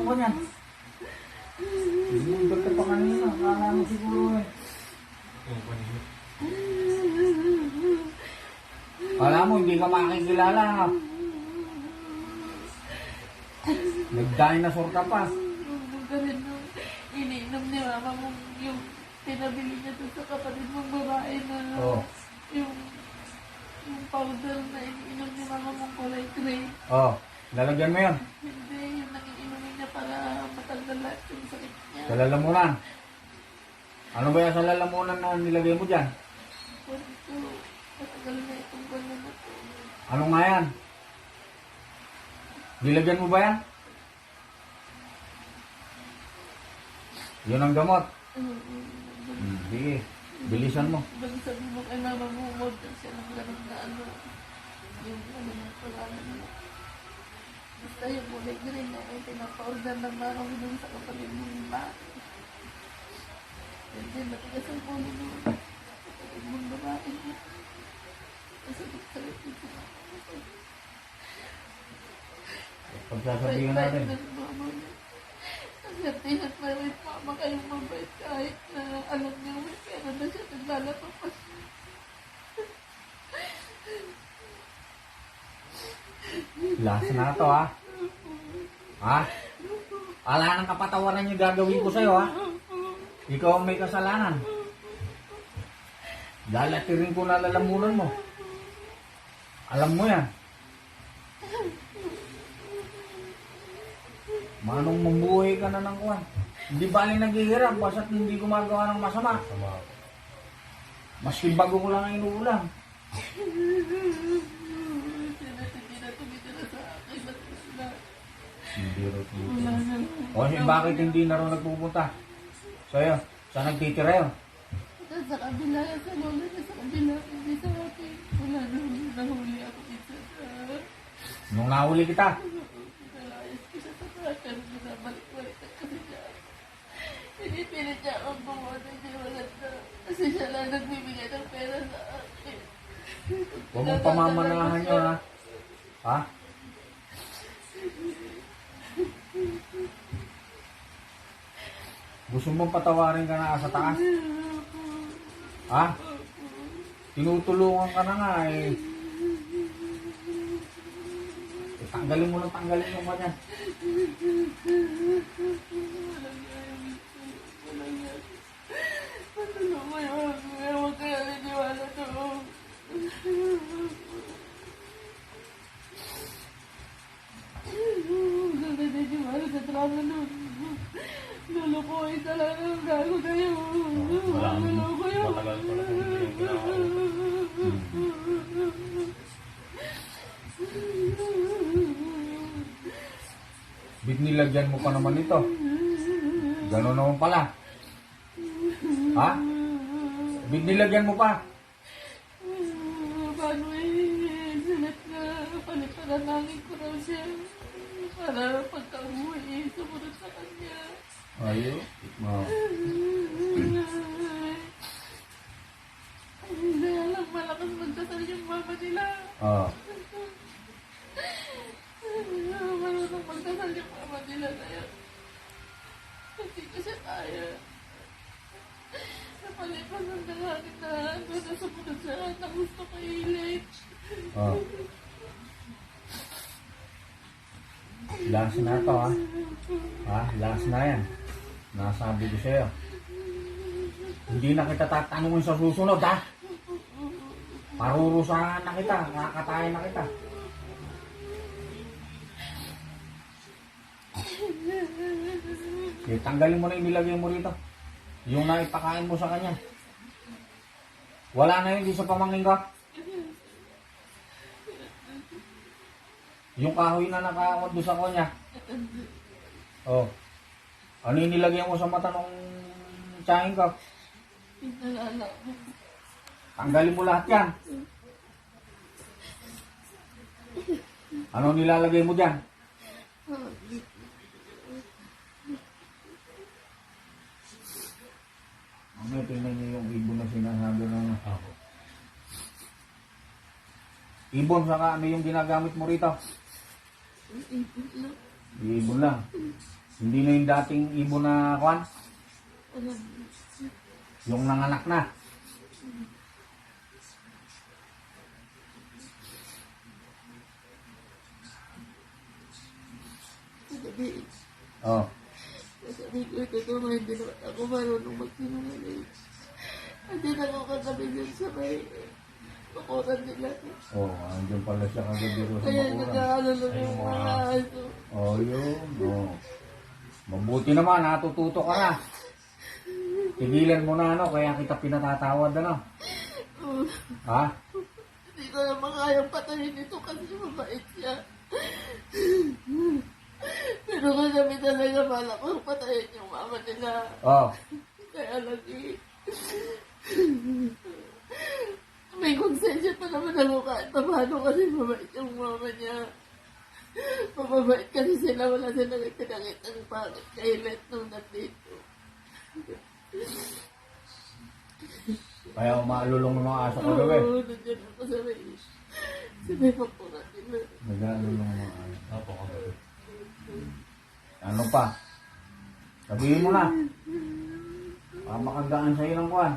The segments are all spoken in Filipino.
ng kanyan. Hindi ka pa kanina. Akala mo siguro eh. Akala mo hindi ka makikilala. Nag-dinosaur ka pa. Ganun nung iniinom ni mama mo yung pinabili niya doon sa kapatid mong babae na yung powder na iniinom ni mama mong kulay gray. Lalagyan mo yan. Hindi, yung nangiinumin niya para matanggal lahat yung sakit niya. Sa lalamunan. Ano ba yan sa lalamunan na nilagay mo dyan? Ito, matagal na itong gano'n na ito. Ano nga yan? Nilagyan mo ba yan? Yun ang gamot. Sige, bilisan mo. Bali sabi mo kay mama mo, huwag na siya ng gano'n na ano. Yung ano ng pangalan mo. Basta yung kulay green na ay pinapa-order ng mama mo dun sa kapatid mong babae. And then, matigas ang puno mo. Kapatid mong babae mo. Masakit-sakit dito. Pagsasabihan natin. Nagsatinat na rin mama kayong mabait kahit na alam niya may pera na siya naglalapapas. Last na to ha. Ha? Ala ng kapatawaran yung gagawin ko sa'yo ha. Ikaw ang may kasalanan. Lalatirin ko na lalamunan mo. Alam mo yan. Manong mabuhay ka na ng kuwan. Hindi baling naghihirap basta't hindi gumagawa ng masama. Maski bago ko lang ang inuulam. Hindi rin ito. O bakit hindi na rin nagpupunta? Sa'yo, saan nagtitira yun? Sa kabila, sa lola niya, sa kabila, hindi sa akin. Wala nang nahuli ako dito sa... Nung nahuli kita? Nalayas ko siya sa tracker, binabalik-balik na kasi siya. Pinipilit niya akong pumunta, hindi wala na. Kasi siya lang nagbibigay ng pera sa akin. Huwag mong pamamanahan yun ha. Ha? Gusto mong patawarin ka na sa taas? Ha? Tinutulungan ka na nga eh. Tanggalin mo ng tanggalin yung kanya. Patulong mo yun. Huwag kaya niniwala to. Huwag kaya niniwala sa trauma nun. Lulukoy talaga ang gago na yun. Luluko yun. Matagal ko na hindi yung ginawa. Bit nilagyan mo pa naman ito. Gano'n naman pala. Ha? Bit nilagyan mo pa. Paano eh? Silat na paliparanangin ko raw siya. Para pagka-uwi, sumunod sa kanya. Ayo. Hindi alam, malakas magdasal yung mama nila. Marunong magdasal yung mama nila na yan. Hindi ko siya kaya. Napalipas ang nangangin na ano na sumunod siya na gusto ko i-late. Last na to ha. Ha? Last na yan. Nasabi ko sa'yo. Hindi na kita tatanungin sa susunod ha. Parurusahan na kita. Nakakatayin na kita. Okay, tanggalin mo na yung nilagay mo rito. Yung naipakain mo sa kanya. Wala na yun di sa pamangkin ko. Yung kahoy na nakaakot doon sa kanya. Ano yung nilagay mo sa mata nung tsahin ko? Pinalala ko. Tanggalin mo lahat yan. Ano nilalagay mo dyan? Ano, tingnan niyo yung ibon na sinasabi ng ako. Ibon, saka ano yung ginagamit mo rito? Ibon lang. Ibon lang. Hindi na yung dating ibon na kwan? Alam, Yung nanganak na. sasabihin. Oh. Sasabihin ko, totoo nga, hindi naman ako marunong magsinungaling. Hindi na ako kagabi dun sa may bakuran nila. Oh, andyan pala siya kagabi ro sa Kaya bakuran. nag-aalala yung mga aso. Oh, yun. Oh. Mabuti naman, natututo ka na. Tigilan mo na ano, kaya kita pinatatawad ano. Ha? Hindi ko naman kayang patayin ito kasi mabait siya. Pero kami talaga balak ko patayin yung mama nila. Oh. Kaya lagi. May konsensya pa naman ako kahit paano kasi mabait yung mama niya. Mababait kasi sila, wala sila nagtinangit ng pangit kay Let nung nandito. Kaya umalulong ng mga aso kagabi. Oo, nandiyan ako sa may papunan nila. Nag-alulong ng mga aso. Opo, kagabi. Ano pa? Sabihin mo na. Makagaan sa'yo ng kuhan.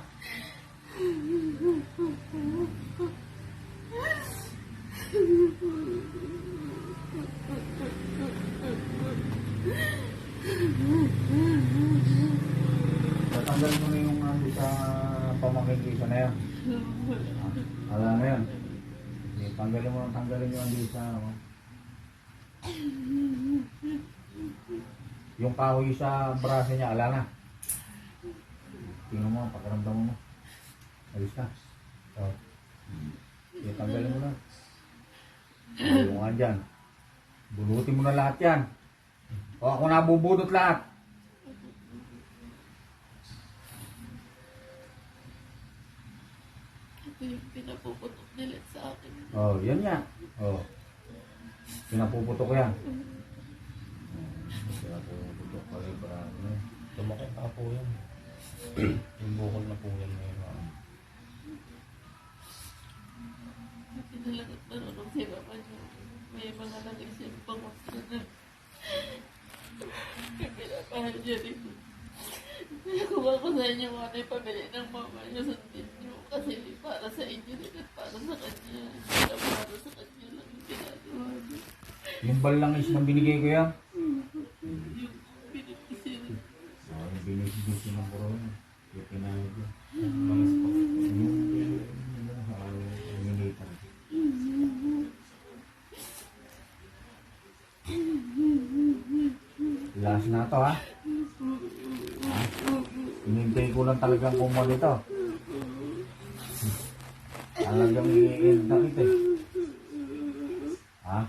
Tatanggal mo na yung ano sa pamangkin kisa na yun. Wala na yun. Tanggalin mo, tanggalin yung andi sa ano. Yung kahoy sa braso niya, ala na. Tingnan mo, pakiramdam mo. Alis na. So, tanggalin mo na. Yung nga dyan. Bulutin mo na lahat yan. O ako na bubudot lahat. Ito yung pinapuputok nila sa akin. Oh, yan yan. Oh. Pinapuputok yan. Pinapuputok pa rin para ano. Lumaki pa po yan. Yung bukol na po yan ngayon. Kasi talagang marunong si mama niya. May mga nag-isip pang na pinapahal niya rin. Kaya kung ako sa inyo, ano yung pamili ng mama niya, sundin niyo. Kasi para sa inyo din at para sa kanya. Kaya para sa kanya lang yung ginagawa niya. Yung balangis na binigay ko yan. Yung pinitisin. Oh, yung binigay ng corona. Yung pinahid yun. Langis po. Yung militar. Last na to ha. Hinintay ko lang talagang kumuha nito. Talagang i-end na kita eh. Ha?